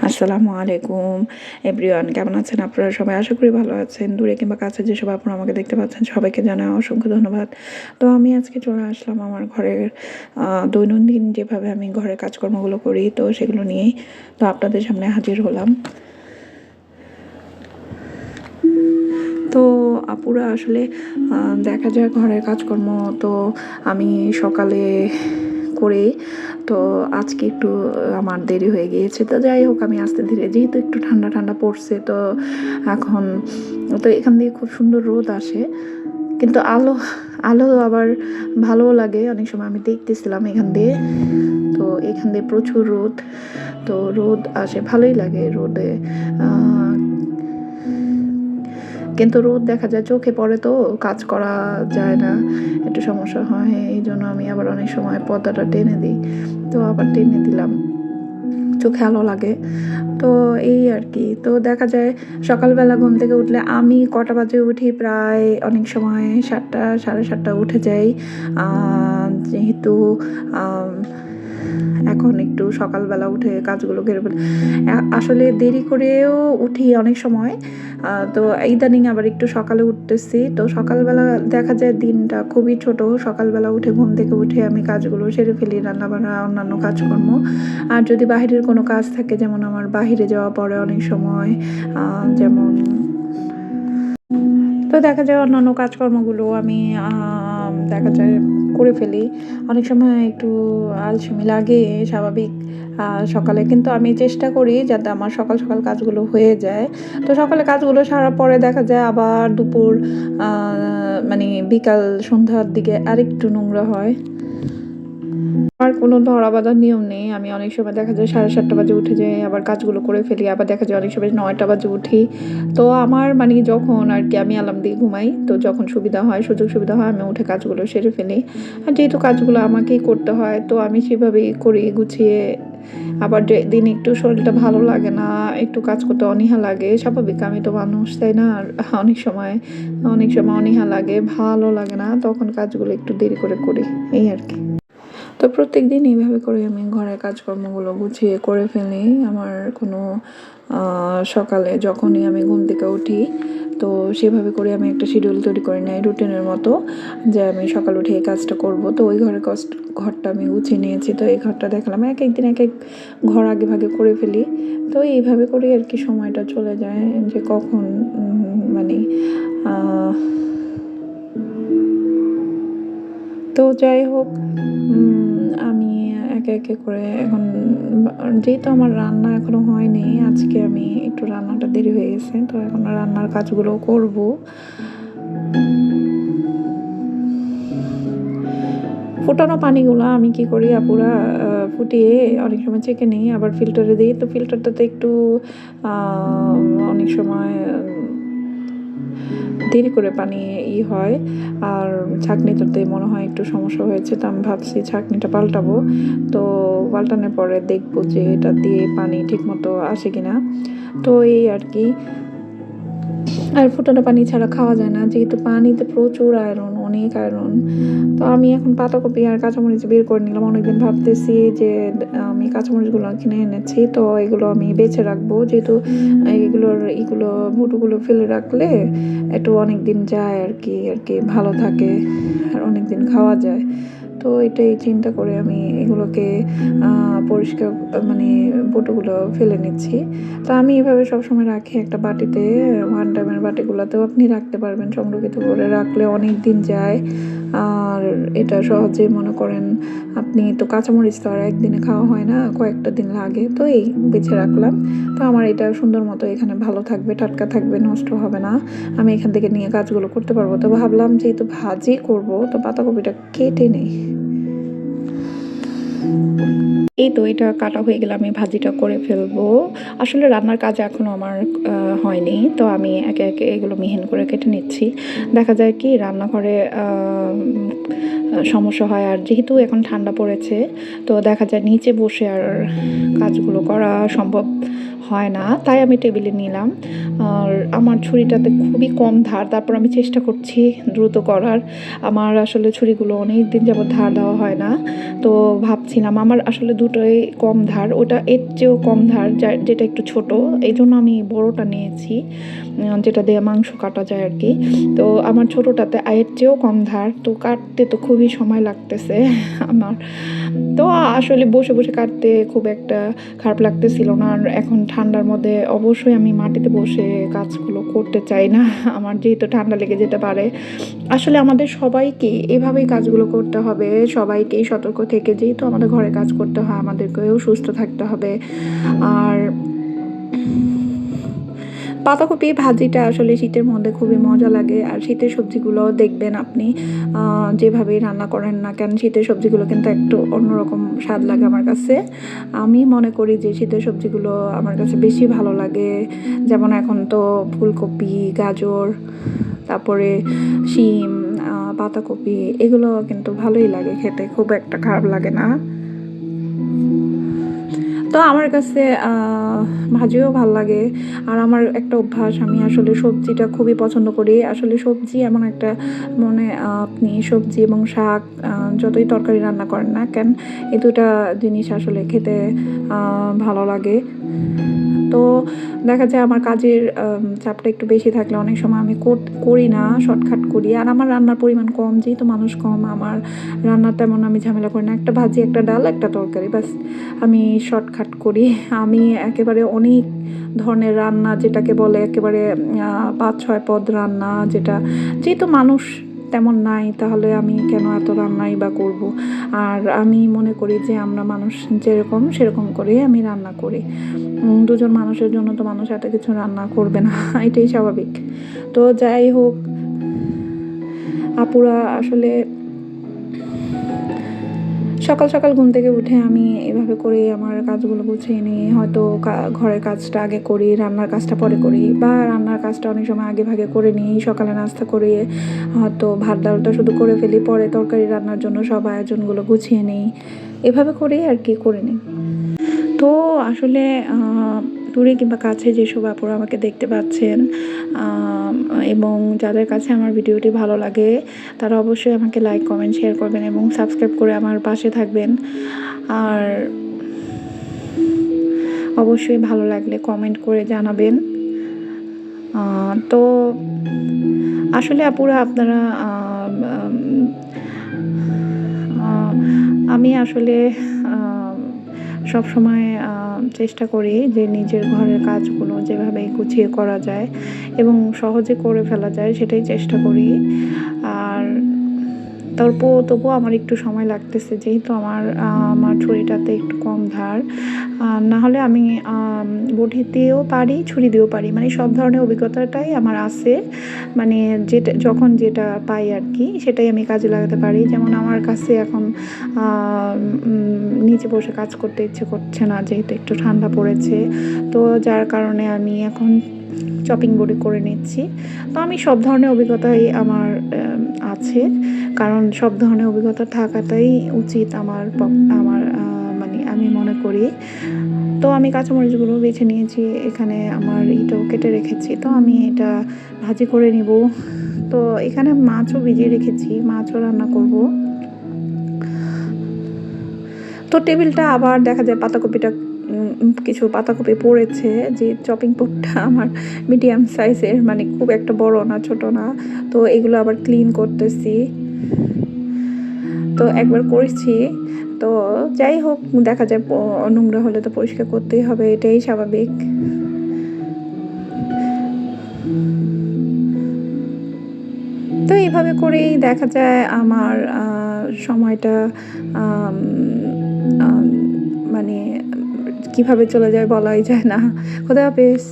আসসালামু আলাইকুম এভরিওয়ান, কেমন আছেন আপনারা সবাই? আশা করি ভালো আছেন। দূরে কিংবা কাছে যেসব আপনারা আমাকে দেখতে পাচ্ছেন সবাইকে জানাই অসংখ্য ধন্যবাদ। তো আমি আজকে চলে আসলাম আমার ঘরের দৈনন্দিন যেভাবে আমি ঘরের কাজকর্মগুলো করি তো সেগুলো নিয়েই তো আপনাদের সামনে হাজির হলাম। তো আপুরা আসলে দেখা যায় ঘরের কাজকর্ম তো আমি সকালে করে তো আজকে একটু আমার দেরি হয়ে গিয়েছে। তো যাই হোক, আমি আস্তে ধীরে, যেহেতু একটু ঠান্ডা ঠান্ডা পড়ছে তো এখন তো এখান দিয়ে খুব সুন্দর রোদ আসে, কিন্তু আলো আলো আবার ভালোও লাগে। অনেক সময় আমি দেখতেছিলাম এখান দিয়ে, তো এখান দিয়ে প্রচুর রোদ, তো রোদ আসে ভালোই লাগে রোদে। কিন্তু রোদ দেখা যায় চোখে পড়ে তো কাজ করা যায় না, একটু সমস্যা হয়। এই জন্য আমি আবার অনেক সময় পর্দাটা টেনে দিই, তো আবার টেনে দিলাম, চোখে আলো লাগে। তো এই আর কি। তো দেখা যায় সকালবেলা ঘুম থেকে উঠলে আমি কটা বাজে উঠি, প্রায় অনেক সময় 7টা, 7:30 উঠে যাই। যেহেতু এখন একটু সকালবেলা উঠে কাজগুলো করে ফেলি। আসলে দেরি করেও উঠি অনেক সময়, তো ইদানিং আবার একটু সকালে উঠতেছি। তো সকালবেলা দেখা যায় দিনটা খুবই ছোট। সকালবেলা উঠে ঘুম থেকে উঠে আমি কাজগুলো সেরে ফেলি, রান্নাবান্না অন্যান্য কাজকর্ম। আর যদি বাহিরের কোনো কাজ থাকে, যেমন আমার বাহিরে যাওয়া পড়ে অনেক সময়, যেমন তো দেখা যায় অন্যান্য কাজকর্মগুলো আমি দেখা যায় করে ফেলি। অনেক সময় একটু আলসেমি লাগে, স্বাভাবিক সকালে, কিন্তু আমি চেষ্টা করি যাতে আমার সকাল সকাল কাজগুলো হয়ে যায়। তো সকালে কাজগুলো সারার পরে দেখা যায় আবার দুপুর মানে বিকাল সন্ধ্যার দিকে আরেকটু নোংরা হয়। আমার কোনো ধরা বাঁধার নিয়ম নেই। আমি অনেক সময় দেখা যায় 7:30 বাজে উঠে যাই, আবার কাজগুলো করে ফেলি। আবার দেখা যায় অনেক সময় 9টা বাজে উঠি। তো আমার মানে যখন আর কি আমি অ্যালার্ম দিয়ে ঘুমাই, তো যখন সুবিধা হয়, সুযোগ সুবিধা হয়, আমি উঠে কাজগুলো সেরে ফেলি। আর যেহেতু কাজগুলো আমাকেই করতে হয় তো আমি সেভাবেই করি গুছিয়ে। আবার যেদিন একটু শরীরটা ভালো লাগে না, একটু কাজ করতে অনীহা লাগে, স্বাভাবিক, আমি তো মানুষ, তাই না? আর অনেক সময় অনীহা লাগে, ভালো লাগে না, তখন কাজগুলো একটু দেরি করে করি, এই আর কি। তো প্রত্যেকদিন এইভাবে করে আমি ঘরের কাজকর্মগুলো গুছিয়ে করে ফেলি। আমার কোনো সকালে যখনই আমি ঘুম থেকে উঠি তো সেভাবে করে আমি একটা শিডিউল তৈরি করে নেই, রুটিনের মতো, যে আমি সকাল উঠে এই কাজটা করব। তো ওই ঘরটা আমি গুছিয়ে নিয়েছি। তো এই ঘরটা দেখলাম এক এক দিন এক এক ঘর আগে ভাগে করে ফেলি। তো এইভাবে করে আর কি সময়টা চলে যায়, যে কখন মানে তো যাই হোক, আমি একে একে করে এখন, যেহেতু আমার রান্না এখনো হয়নি, আজকে আমি একটু রান্নাটা দেরি হয়ে গেছে, তো এখন রান্নার কাজগুলো করব। ফুটানো পানিগুলো আমি কি করি আপুরা, ফুটিয়ে অনেক সময় ছেঁকে নিই, আবার ফিল্টারে দিই। তো ফিল্টারটাতে একটু অনেক সময় দেরি করে পানি হয়, আর ছাঁকনিটাতে মনে হয় একটু সমস্যা হয়েছে। তো আমি ভাবছি ছাঁকনিটা পাল্টাবো। তো পাল্টানোর পরে দেখবো যে এটা দিয়ে পানি ঠিকমতো আসে কিনা। তো এই আর কি। আর ফুটানো পানি ছাড়া খাওয়া যায় না, যেহেতু পানিতে প্রচুর আয়রন, অনেক আয়রন। তো আমি এখন পাতাকপি আর কাঁচামরিচ বের করে নিলাম। অনেকদিন ভাবতেছি যে আমি কাঁচামরিচগুলো কিনে এনেছি, তো এগুলো আমি বেছে রাখবো, যেহেতু এগুলো ভুটুগুলো ফেলে রাখলে একটু অনেক দিন যায় আর কি ভালো থাকে, আর অনেক দিন খাওয়া যায়। তো এটাই চিন্তা করে আমি এগুলোকে পরিষ্কার মানে বটুগুলো ফেলে নিচ্ছি। তো আমি এভাবে সবসময় রাখি একটা বাটিতে। ওয়ান টাইমের বাটিগুলোতেও আপনি রাখতে পারবেন, সংরক্ষিত করে রাখলে অনেক দিন যায়। আর এটা সহজে মনে করেন, আপনি তো কাঁচামরিচ তো আর একদিনে খাওয়া হয় না, কয়েকটা দিন লাগে। তো এই বেছে রাখলাম। তো আমার এটা সুন্দর মতো এখানে ভালো থাকবে, টাটকা থাকবে, নষ্ট হবে না। আমি এখান থেকে নিয়ে কাজগুলো করতে পারবো। তো ভাবলাম যেহেতু ভাজি করব, তো পাতাকপিটা কেটে নেই। এই তো এটা কাটা হয়ে গেলে আমি ভাজিটা করে ফেলবো। আসলে রান্নার কাজ এখনও আমার হয়নি, তো আমি একে একে এগুলো মিহিন করে কেটে নিচ্ছি। দেখা যায় কি রান্নাঘরে সমস্যা হয়। আর যেহেতু এখন ঠান্ডা পড়েছে, তো দেখা যায় নিচে বসে আর কাজগুলো করা সম্ভব হয় না, তাই আমি টেবিলে নিলাম। আর আমার ছুরিটাতে খুবই কম ধার, তারপর আমি চেষ্টা করছি দ্রুত করার। আমার আসলে ছুরিগুলো অনেক দিন যাবত ধার দেওয়া হয় না, তো ভাবছিলাম আমার আসলে দুটোই কম ধার, ওটা এর চেয়েও কম ধার, যেটা একটু ছোট, এই জন্য আমি বড়টা নিয়েছি, যেটা দিয়ে মাংস কাটা যায় আর কি। তো আমার ছোটোটাতে এর চেয়েও কম ধার, তো কাটতে তো খুবই সময় লাগতেছে আমার। তো আসলে বসে বসে কাটতে খুব একটা খারাপ লাগতেছিল না। আর এখন ঠান্ডার মধ্যে অবশ্যই আমি মাটিতে বসে কাজগুলো করতে চাই না, আমার যেহেতু ঠান্ডা লেগে যেতে পারে। আসলে আমাদের সবাইকে এভাবেই কাজগুলো করতে হবে, সবাইকেই সতর্ক থেকে, যেহেতু আমাদের ঘরে কাজ করতে হয়, আমাদেরকেও সুস্থ থাকতে হবে। আর পাতাকপি ভাজিটা আসলে শীতের মধ্যে খুবই মজা লাগে। আর শীতের সবজিগুলো দেখবেন আপনি যেভাবেই রান্না করেন না কেন, শীতের সবজিগুলো কিন্তু একটু অন্যরকম স্বাদ লাগে আমার কাছে। আমি মনে করি যে শীতের সবজিগুলো আমার কাছে বেশি ভালো লাগে। যেমন এখন তো ফুলকপি, গাজর, তারপরে শিম, পাতাকপি, এগুলো কিন্তু ভালোই লাগে খেতে, খুব একটা খারাপ লাগে না। তো আমার কাছে ভাজিও ভাল লাগে। আর আমার একটা অভ্যাস, আমি আসলে সবজিটা খুবই পছন্দ করি। আসলে সবজি এমন একটা মানে আপনি সবজি এবং শাক যতই তরকারি রান্না করেন না কেন, এই দুটা জিনিস আসলে খেতে ভালো লাগে। তো দেখা যায় আমার কাজের চাপটা একটু বেশি থাকলে অনেক সময় আমি করি না, শর্টকাট করি। আর আমার রান্নার পরিমাণ কম, যেহেতু মানুষ কম, আমার রান্নার তেমন আমি ঝামেলা করি না। একটা ভাজি, একটা ডাল, একটা তরকারি, ব্যাস আমি শর্টকাট করি। আমি একেবারে অনেক ধরনের রান্না, যেটাকে বলে একেবারে ৫-৬ পদ রান্না, যেহেতু মানুষ তেমন নাই, তাহলে আমি কেন এত রান্নাই বা করব। আর আমি মনে করি যে আমরা মানুষ যেরকম সেরকম করে আমি রান্না করি। দুজন মানুষের জন্য তো মানুষ এত কিছু রান্না করবে না, এটাই স্বাভাবিক। তো যাই হোক, আপুরা আসলে সকাল সকাল ঘুম থেকে উঠে আমি এভাবে করে আমার কাজগুলো গুছিয়ে নিই। হয়তো ঘরের কাজটা আগে করি, রান্নার কাজটা পরে করি, বা রান্নার কাজটা অনেক সময় আগে ভাগে করে নিই। সকালে নাস্তা করে হয়তো ভাত ডালটা শুধু করে ফেলি, পরে তরকারি রান্নার জন্য সব আয়োজনগুলো গুছিয়ে নিই। এভাবে করেই আর কি করে নিই। তো আসলে দূরে কিংবা কাছে যেসব আপুরা আমাকে দেখতে পাচ্ছেন এবং যাদের কাছে আমার ভিডিওটি ভালো লাগে, তারা অবশ্যই আমাকে লাইক, কমেন্ট, শেয়ার করবেন এবং সাবস্ক্রাইব করে আমার পাশে থাকবেন। আর অবশ্যই ভালো লাগলে কমেন্ট করে জানাবেন। তো আসলে আপুরা আপনারা আমি আসলে সবসময় চেষ্টা করি যে নিজের ঘরের কাজগুলো যেভাবে গুছিয়ে করা যায় এবং সহজে করে ফেলা যায়, সেটাই চেষ্টা করি। আর তবুও আমার একটু সময় লাগতেছে, যেহেতু আমার ছুরিটাতে একটু কম ধার। না হলে আমি বটি দিয়েও পারি, ছুরি দিয়েও পারি, মানে সব ধরনের অভিজ্ঞতাটাই আমার আছে। মানে যখন যেটা পাই আর কি, সেটাই আমি কাজে লাগাতে পারি। যেমন আমার কাছে এখন নিচে বসে কাজ করতে ইচ্ছে করছে না, যেহেতু একটু ঠান্ডা পড়েছে, তো যার কারণে আমি এখন চপিং বোর্ডে করে নিচ্ছি। তো আমি সব ধরনের অভিজ্ঞতাই আমার আছে, কারণ সব ধরনের অভিজ্ঞতা থাকাটাই উচিত আমার মানে আমি মনে করি। তো আমি কাঁচামরিচগুলো বেছে নিয়েছি, এখানে আমার ইটাও কেটে রেখেছি, তো আমি এটা ভাজি করে নিব। তো এখানে মাছও ভিজিয়ে রেখেছি, মাছও রান্না করব। তো টেবিলটা আবার দেখা যায় কিছু পাতাকপি পড়েছে, যে চপিং বোর্ডটা আমার মিডিয়াম সাইজের, মানে খুব একটা বড় না, ছোট না। তো এগুলো আবার ক্লিন করতেছি, তো একবার করেছি। তো যাই হোক, দেখা যায় নোংরা হলে তো পরিষ্কার করতেই হবে, এটাই স্বাভাবিক। তো এইভাবে করেই দেখা যায় আমার সময়টা মানে কিভাবে চলে যায় বলাই যায় না। খোদা হাফেজ।